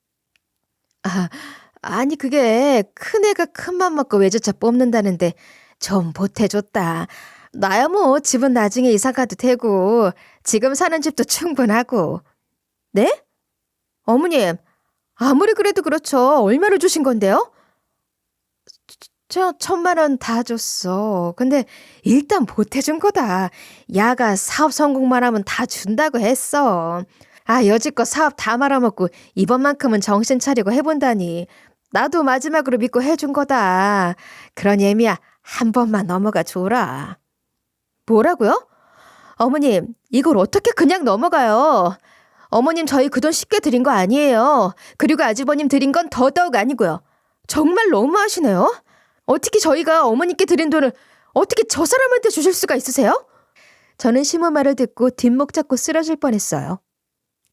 아니 그게 큰애가 큰맘 먹고 외제차 뽑는다는데 좀 보태줬다. 나야 뭐 집은 나중에 이사 가도 되고 지금 사는 집도 충분하고. 네? 어머님, 아무리 그래도 그렇죠. 얼마를 주신 건데요? 저 1,000만 원 다 줬어. 근데 일단 보태준 거다. 야가 사업 성공만 하면 다 준다고 했어. 여지껏 사업 다 말아먹고 이번만큼은 정신 차리고 해본다니. 나도 마지막으로 믿고 해준 거다. 그러니 애미야, 한 번만 넘어가 줘라. 뭐라고요? 어머님, 이걸 어떻게 그냥 넘어가요? 어머님 저희 그 돈 쉽게 드린 거 아니에요. 그리고 아주버님 드린 건 더더욱 아니고요. 정말 너무하시네요. 어떻게 저희가 어머니께 드린 돈을 어떻게 저 사람한테 주실 수가 있으세요? 저는 시모 말을 듣고 뒷목 잡고 쓰러질 뻔했어요.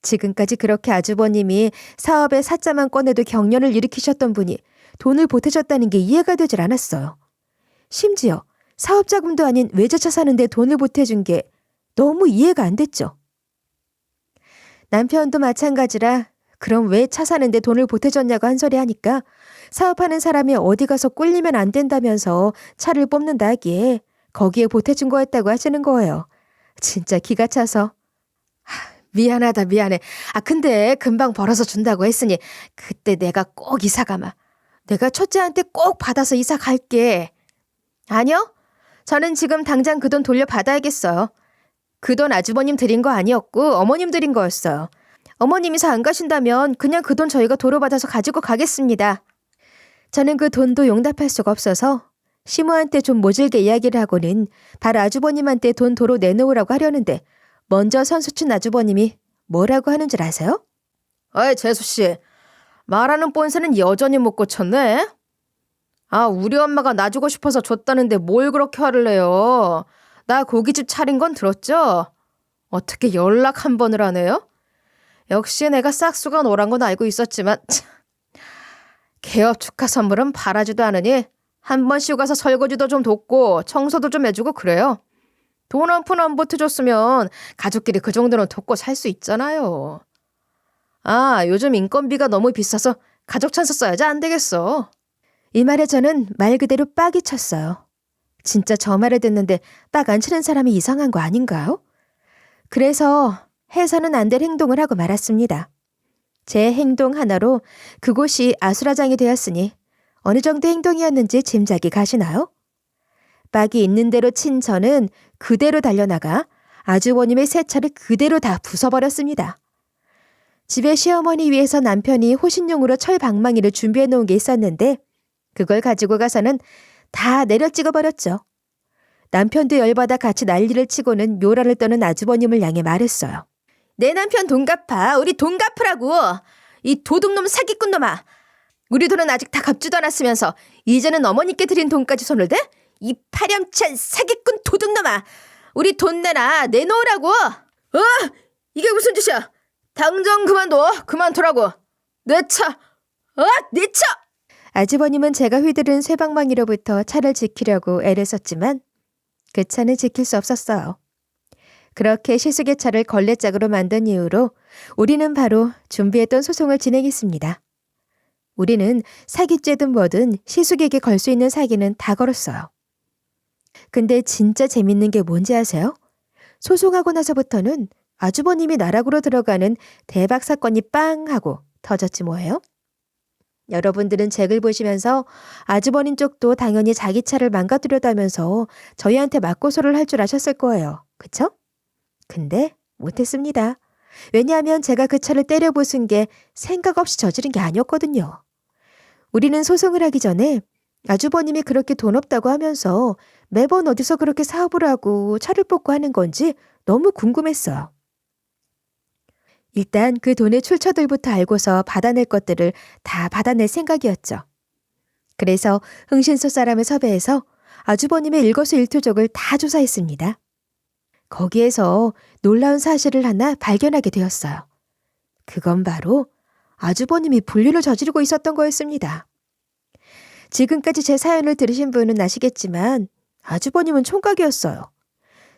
지금까지 그렇게 아주버님이 사업에 사자만 꺼내도 경련을 일으키셨던 분이 돈을 보태줬다는 게 이해가 되질 않았어요. 심지어 사업 자금도 아닌 외제차 사는데 돈을 보태준 게 너무 이해가 안 됐죠. 남편도 마찬가지라 그럼 왜 차 사는데 돈을 보태줬냐고 한 소리 하니까 사업하는 사람이 어디 가서 꿀리면 안 된다면서 차를 뽑는다 하기에 거기에 보태준 거였다고 하시는 거예요. 진짜 기가 차서. 미안하다 미안해. 근데 금방 벌어서 준다고 했으니 그때 내가 꼭 이사 가마. 내가 첫째한테 꼭 받아서 이사 갈게. 아니요. 저는 지금 당장 그 돈 돌려받아야겠어요. 그 돈 아주버님 드린 거 아니었고 어머님 드린 거였어요. 어머님 이사 안 가신다면 그냥 그 돈 저희가 도로 받아서 가지고 가겠습니다. 저는 그 돈도 용납할 수가 없어서 시모한테 좀 모질게 이야기를 하고는 바로 아주버님한테 돈 도로 내놓으라고 하려는데 먼저 선수친 아주버님이 뭐라고 하는 줄 아세요? 어이 재수씨, 말하는 본세는 여전히 못 고쳤네. 우리 엄마가 나 주고 싶어서 줬다는데 뭘 그렇게 화를 내요. 나 고깃집 차린 건 들었죠? 어떻게 연락 한 번을 하네요? 역시 내가 싹수가 노란 건 알고 있었지만 참, 개업 축하 선물은 바라지도 않으니 한 번 쉬고 가서 설거지도 좀 돕고 청소도 좀 해주고 그래요. 돈 한 푼 안 보태줬으면 가족끼리 그 정도는 돕고 살 수 있잖아요. 요즘 인건비가 너무 비싸서 가족 찬스 써야지 안 되겠어. 이 말에 저는 말 그대로 빡이 쳤어요. 진짜 저 말을 듣는데 딱 안 치는 사람이 이상한 거 아닌가요? 그래서 해서는 안 될 행동을 하고 말았습니다. 제 행동 하나로 그곳이 아수라장이 되었으니 어느 정도 행동이었는지 짐작이 가시나요? 빡이 있는 대로 친 저는 그대로 달려나가 아주버님의 새 차를 그대로 다 부숴버렸습니다. 집에 시어머니 위해서 남편이 호신용으로 철 방망이를 준비해 놓은 게 있었는데 그걸 가지고 가서는 다 내려 찍어버렸죠. 남편도 열받아 같이 난리를 치고는 요란을 떠는 아주버님을 향해 말했어요. 내 남편 돈 갚아. 우리 돈 갚으라고. 이 도둑놈 사기꾼 놈아. 우리 돈은 아직 다 갚지도 않았으면서 이제는 어머니께 드린 돈까지 손을 대? 이 파렴치한 사기꾼 도둑놈아. 우리 돈 내놓으라고. 이게 무슨 짓이야. 당장 그만둬. 그만두라고. 내 차. 내 차. 아주버님은 제가 휘두른 쇠방망이로부터 차를 지키려고 애를 썼지만 그 차는 지킬 수 없었어요. 그렇게 시숙의 차를 걸레짝으로 만든 이후로 우리는 바로 준비했던 소송을 진행했습니다. 우리는 사기죄든 뭐든 시숙에게 걸 수 있는 사기는 다 걸었어요. 근데 진짜 재밌는 게 뭔지 아세요? 소송하고 나서부터는 아주버님이 나락으로 들어가는 대박 사건이 빵 하고 터졌지 뭐예요? 여러분들은 책을 보시면서 아주버님 쪽도 당연히 자기 차를 망가뜨렸다면서 저희한테 맞고소를 할 줄 아셨을 거예요. 그쵸? 근데 못했습니다. 왜냐하면 제가 그 차를 때려 부순 게 생각 없이 저지른 게 아니었거든요. 우리는 소송을 하기 전에 아주버님이 그렇게 돈 없다고 하면서 매번 어디서 그렇게 사업을 하고 차를 뽑고 하는 건지 너무 궁금했어요. 일단 그 돈의 출처들부터 알고서 받아낼 것들을 다 받아낼 생각이었죠. 그래서 흥신소 사람을 섭외해서 아주버님의 일거수일투족을 다 조사했습니다. 거기에서 놀라운 사실을 하나 발견하게 되었어요. 그건 바로 아주버님이 불륜을 저지르고 있었던 거였습니다. 지금까지 제 사연을 들으신 분은 아시겠지만 아주버님은 총각이었어요.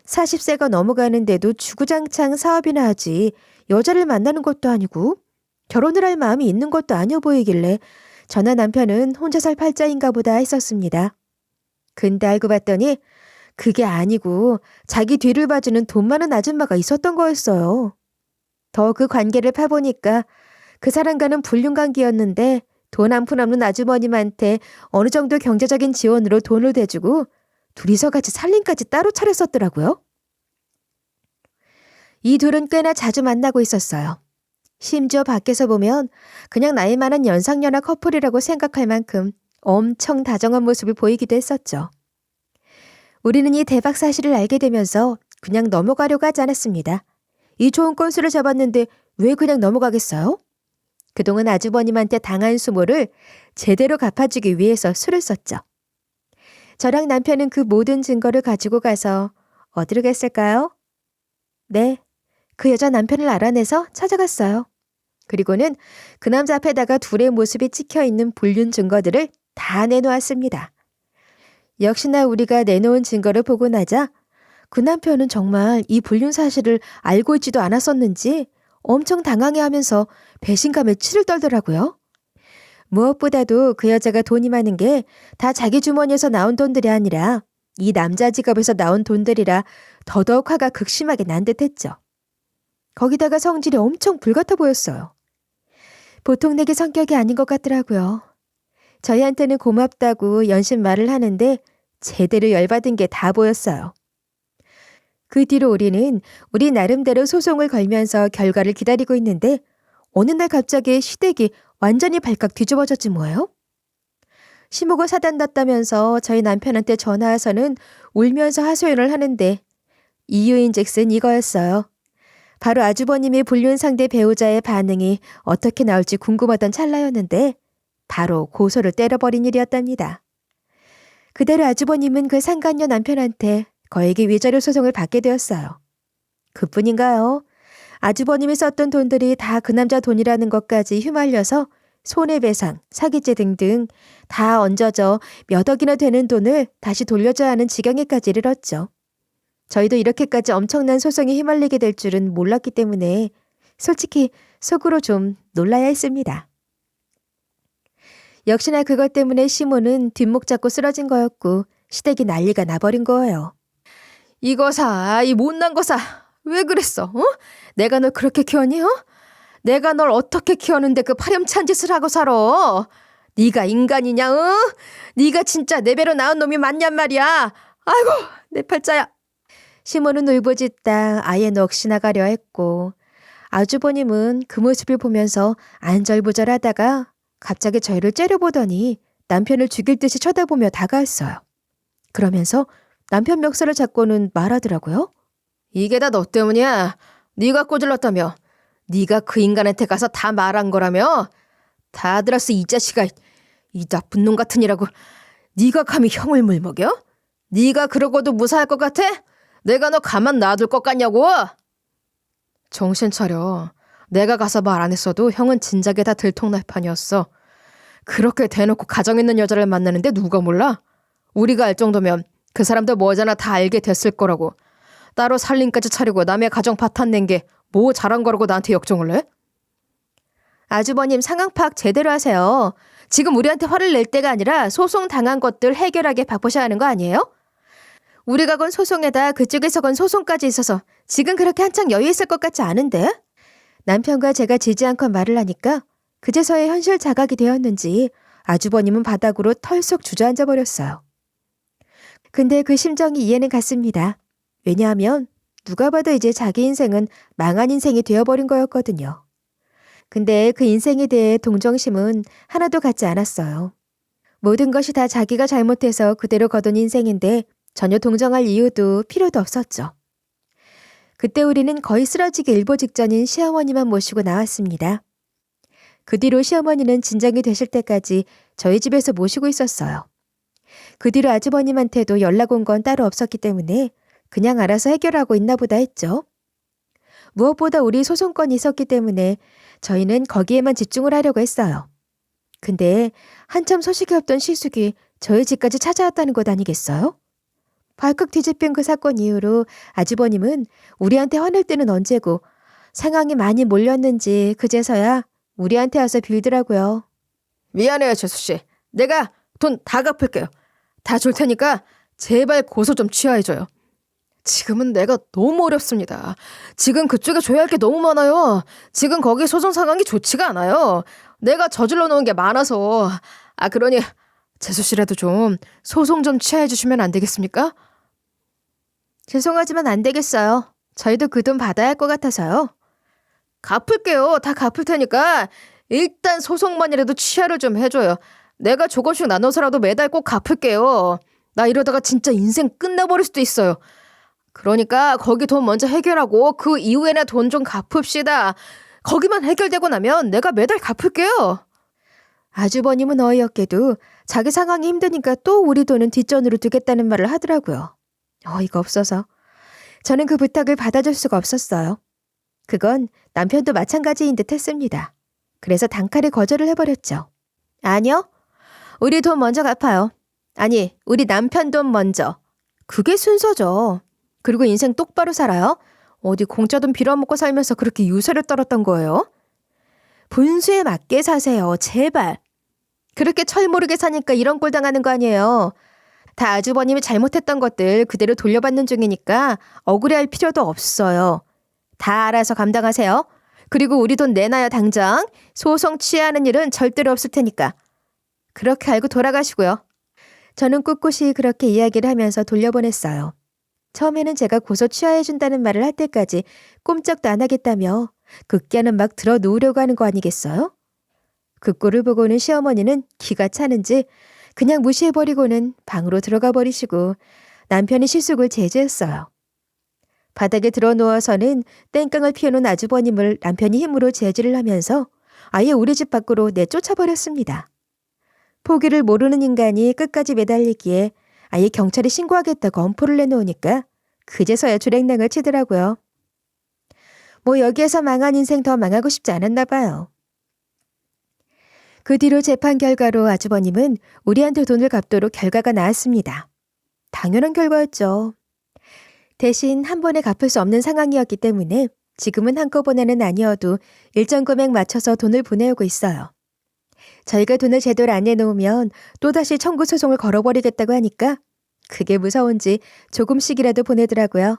40세가 넘어가는데도 주구장창 사업이나 하지 여자를 만나는 것도 아니고 결혼을 할 마음이 있는 것도 아니어 보이길래 저나 남편은 혼자 살 팔자인가 보다 했었습니다. 근데 알고 봤더니 그게 아니고 자기 뒤를 봐주는 돈 많은 아줌마가 있었던 거였어요. 더 그 관계를 파보니까 그 사람과는 불륜관계였는데 돈 한 푼 없는 아주머님한테 어느 정도 경제적인 지원으로 돈을 대주고 둘이서 같이 살림까지 따로 차렸었더라고요. 이 둘은 꽤나 자주 만나고 있었어요. 심지어 밖에서 보면 그냥 나이 많은 연상연하 커플이라고 생각할 만큼 엄청 다정한 모습을 보이기도 했었죠. 우리는 이 대박 사실을 알게 되면서 그냥 넘어가려고 하지 않았습니다. 이 좋은 건수를 잡았는데 왜 그냥 넘어가겠어요? 그동안 아주버님한테 당한 수모를 제대로 갚아주기 위해서 수를 썼죠. 저랑 남편은 그 모든 증거를 가지고 가서 어디로 갔을까요? 네, 그 여자 남편을 알아내서 찾아갔어요. 그리고는 그 남자 앞에다가 둘의 모습이 찍혀있는 불륜 증거들을 다 내놓았습니다. 역시나 우리가 내놓은 증거를 보고 나자 그 남편은 정말 이 불륜 사실을 알고 있지도 않았었는지 엄청 당황해하면서 배신감에 치를 떨더라고요. 무엇보다도 그 여자가 돈이 많은 게 다 자기 주머니에서 나온 돈들이 아니라 이 남자 지갑에서 나온 돈들이라 더더욱 화가 극심하게 난 듯했죠. 거기다가 성질이 엄청 불같아 보였어요. 보통 내게 성격이 아닌 것 같더라고요. 저희한테는 고맙다고 연신 말을 하는데 제대로 열받은 게 다 보였어요. 그 뒤로 우리는 우리 나름대로 소송을 걸면서 결과를 기다리고 있는데 어느 날 갑자기 시댁이 완전히 발칵 뒤집어졌지 뭐예요? 시모가 사단났다면서 저희 남편한테 전화해서는 울면서 하소연을 하는데 이유인즉슨 이거였어요. 바로 아주버님의 불륜 상대 배우자의 반응이 어떻게 나올지 궁금하던 찰나였는데 바로 고소를 때려버린 일이었답니다. 그대로 아주버님은 그 상간녀 남편한테 거액의 위자료 소송을 받게 되었어요. 그뿐인가요? 아주버님이 썼던 돈들이 다 그 남자 돈이라는 것까지 휘말려서 손해배상, 사기죄 등등 다 얹어져 몇 억이나 되는 돈을 다시 돌려줘야 하는 지경에까지 이르렀죠. 저희도 이렇게까지 엄청난 소송에 휘말리게 될 줄은 몰랐기 때문에 솔직히 속으로 좀 놀라야 했습니다. 역시나 그것 때문에 시모는 뒷목 잡고 쓰러진 거였고 시댁이 난리가 나버린 거예요. 이거 사, 이 못난 거 사. 왜 그랬어? 어? 내가 널 그렇게 키웠니? 어? 내가 널 어떻게 키웠는데 그 파렴치한 짓을 하고 살아? 네가 인간이냐? 어? 네가 진짜 내 배로 낳은 놈이 맞냔 말이야. 아이고, 내 팔자야. 시모는 울부짖다 아예 넋이 나가려 했고 아주버님은 그 모습을 보면서 안절부절하다가 갑자기 저희를 째려보더니 남편을 죽일 듯이 쳐다보며 다가왔어요. 그러면서 남편 멱살을 잡고는 말하더라고요. 이게 다 너 때문이야. 네가 꼬질렀다며. 네가 그 인간한테 가서 다 말한 거라며. 다 들었어 이 자식아. 이 나쁜 놈 같으니라고. 네가 감히 형을 물먹여? 네가 그러고도 무사할 것 같아? 내가 너 가만 놔둘 것 같냐고. 정신 차려. 내가 가서 말 안 했어도 형은 진작에 다 들통날 판이었어. 그렇게 대놓고 가정 있는 여자를 만나는데 누가 몰라? 우리가 알 정도면 그 사람도 뭐잖아 다 알게 됐을 거라고. 따로 살림까지 차리고 남의 가정 파탄 낸 게 뭐 잘한 거라고 나한테 역정을 내? 아주버님 상황 파악 제대로 하세요. 지금 우리한테 화를 낼 때가 아니라 소송 당한 것들 해결하게 바쁘셔야 하는 거 아니에요? 우리가 건 소송에다 그쪽에서 건 소송까지 있어서 지금 그렇게 한창 여유 있을 것 같지 않은데? 남편과 제가 지지 않고 말을 하니까 그제서야 현실 자각이 되었는지 아주버님은 바닥으로 털썩 주저앉아 버렸어요. 근데 그 심정이 이해는 갔습니다. 왜냐하면 누가 봐도 이제 자기 인생은 망한 인생이 되어버린 거였거든요. 근데 그 인생에 대해 동정심은 하나도 갖지 않았어요. 모든 것이 다 자기가 잘못해서 그대로 거둔 인생인데 전혀 동정할 이유도 필요도 없었죠. 그때 우리는 거의 쓰러지기 일보 직전인 시어머니만 모시고 나왔습니다. 그 뒤로 시어머니는 진정이 되실 때까지 저희 집에서 모시고 있었어요. 그 뒤로 아주버님한테도 연락 온 건 따로 없었기 때문에 그냥 알아서 해결하고 있나 보다 했죠. 무엇보다 우리 소송건이 있었기 때문에 저희는 거기에만 집중을 하려고 했어요. 근데 한참 소식이 없던 시숙이 저희 집까지 찾아왔다는 것 아니겠어요? 발칵 뒤집힌 그 사건 이후로 아주버님은 우리한테 화낼 때는 언제고 상황이 많이 몰렸는지 그제서야 우리한테 와서 빌더라고요. 미안해요 재수씨. 내가 돈 다 갚을게요. 다 줄 테니까 제발 고소 좀 취하해줘요. 지금은 내가 너무 어렵습니다. 지금 그쪽에 줘야 할 게 너무 많아요. 지금 거기 소송 상황이 좋지가 않아요. 내가 저질러 놓은 게 많아서. 그러니 재수씨라도 좀 소송 좀 취하해 주시면 안 되겠습니까? 죄송하지만 안 되겠어요. 저희도 그 돈 받아야 할 것 같아서요. 갚을게요. 다 갚을 테니까 일단 소송만이라도 취하를 좀 해줘요. 내가 조금씩 나눠서라도 매달 꼭 갚을게요. 나 이러다가 진짜 인생 끝나버릴 수도 있어요. 그러니까 거기 돈 먼저 해결하고 그 이후에나 돈 좀 갚읍시다. 거기만 해결되고 나면 내가 매달 갚을게요. 아주버님은 어이없게도 자기 상황이 힘드니까 또 우리 돈은 뒷전으로 두겠다는 말을 하더라고요. 어이가 없어서 저는 그 부탁을 받아줄 수가 없었어요. 그건 남편도 마찬가지인 듯 했습니다. 그래서 단칼에 거절을 해버렸죠. 아니요. 우리 돈 먼저 갚아요. 아니, 우리 남편 돈 먼저. 그게 순서죠. 그리고 인생 똑바로 살아요. 어디 공짜 돈 빌어먹고 살면서 그렇게 유세를 떨었던 거예요? 분수에 맞게 사세요. 제발. 그렇게 철모르게 사니까 이런 꼴 당하는 거 아니에요. 다 아주버님이 잘못했던 것들 그대로 돌려받는 중이니까 억울해할 필요도 없어요. 다 알아서 감당하세요. 그리고 우리 돈 내놔요 당장. 소송 취하는 일은 절대로 없을 테니까. 그렇게 알고 돌아가시고요. 저는 꿋꿋이 그렇게 이야기를 하면서 돌려보냈어요. 처음에는 제가 고소 취하해준다는 말을 할 때까지 꼼짝도 안 하겠다며 극기야는 막 들어 놓으려고 하는 거 아니겠어요? 그 꼴을 보고는 시어머니는 기가 차는지 그냥 무시해버리고는 방으로 들어가 버리시고 남편이 실속을 제지했어요. 바닥에 들어 누워서는 땡깡을 피워놓은 아주버님을 남편이 힘으로 제지를 하면서 아예 우리 집 밖으로 내쫓아버렸습니다. 포기를 모르는 인간이 끝까지 매달리기에 아예 경찰에 신고하겠다고 엄포를 내놓으니까 그제서야 주랭랑을 치더라고요. 뭐 여기에서 망한 인생 더 망하고 싶지 않았나 봐요. 그 뒤로 재판 결과로 아주버님은 우리한테 돈을 갚도록 결과가 나왔습니다. 당연한 결과였죠. 대신 한 번에 갚을 수 없는 상황이었기 때문에 지금은 한꺼번에는 아니어도 일정 금액 맞춰서 돈을 보내오고 있어요. 저희가 돈을 제대로 안 내놓으면 또다시 청구 소송을 걸어버리겠다고 하니까 그게 무서운지 조금씩이라도 보내더라고요.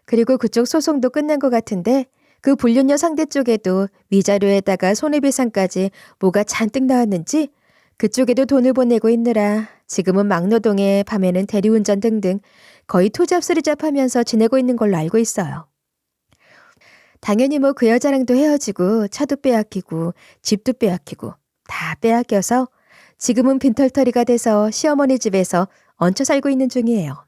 그리고 그쪽 소송도 끝난 것 같은데 그 불륜녀 상대 쪽에도 위자료에다가 손해배상까지 뭐가 잔뜩 나왔는지 그쪽에도 돈을 보내고 있느라 지금은 막노동에 밤에는 대리운전 등등 거의 투잡쓰리잡 하면서 지내고 있는 걸로 알고 있어요. 당연히 뭐 그 여자랑도 헤어지고 차도 빼앗기고 집도 빼앗기고 다 빼앗겨서 지금은 빈털터리가 돼서 시어머니 집에서 얹혀 살고 있는 중이에요.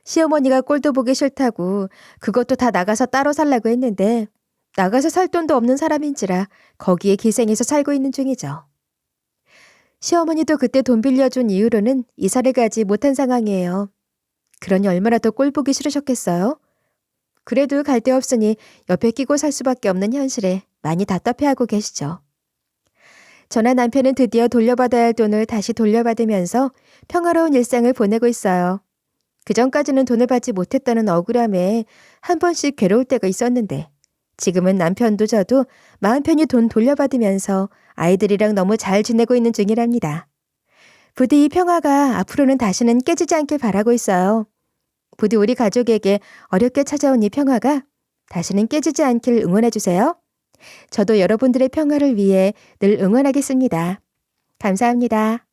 시어머니가 꼴도 보기 싫다고 그것도 다 나가서 따로 살라고 했는데 나가서 살 돈도 없는 사람인지라 거기에 기생해서 살고 있는 중이죠. 시어머니도 그때 돈 빌려준 이후로는 이사를 가지 못한 상황이에요. 그러니 얼마나 더 꼴 보기 싫으셨겠어요? 그래도 갈 데 없으니 옆에 끼고 살 수밖에 없는 현실에 많이 답답해하고 계시죠. 저나 남편은 드디어 돌려받아야 할 돈을 다시 돌려받으면서 평화로운 일상을 보내고 있어요. 그전까지는 돈을 받지 못했다는 억울함에 한 번씩 괴로울 때가 있었는데 지금은 남편도 저도 마음 편히 돈 돌려받으면서 아이들이랑 너무 잘 지내고 있는 중이랍니다. 부디 이 평화가 앞으로는 다시는 깨지지 않길 바라고 있어요. 부디 우리 가족에게 어렵게 찾아온 이 평화가 다시는 깨지지 않길 응원해주세요. 저도 여러분들의 평화를 위해 늘 응원하겠습니다. 감사합니다.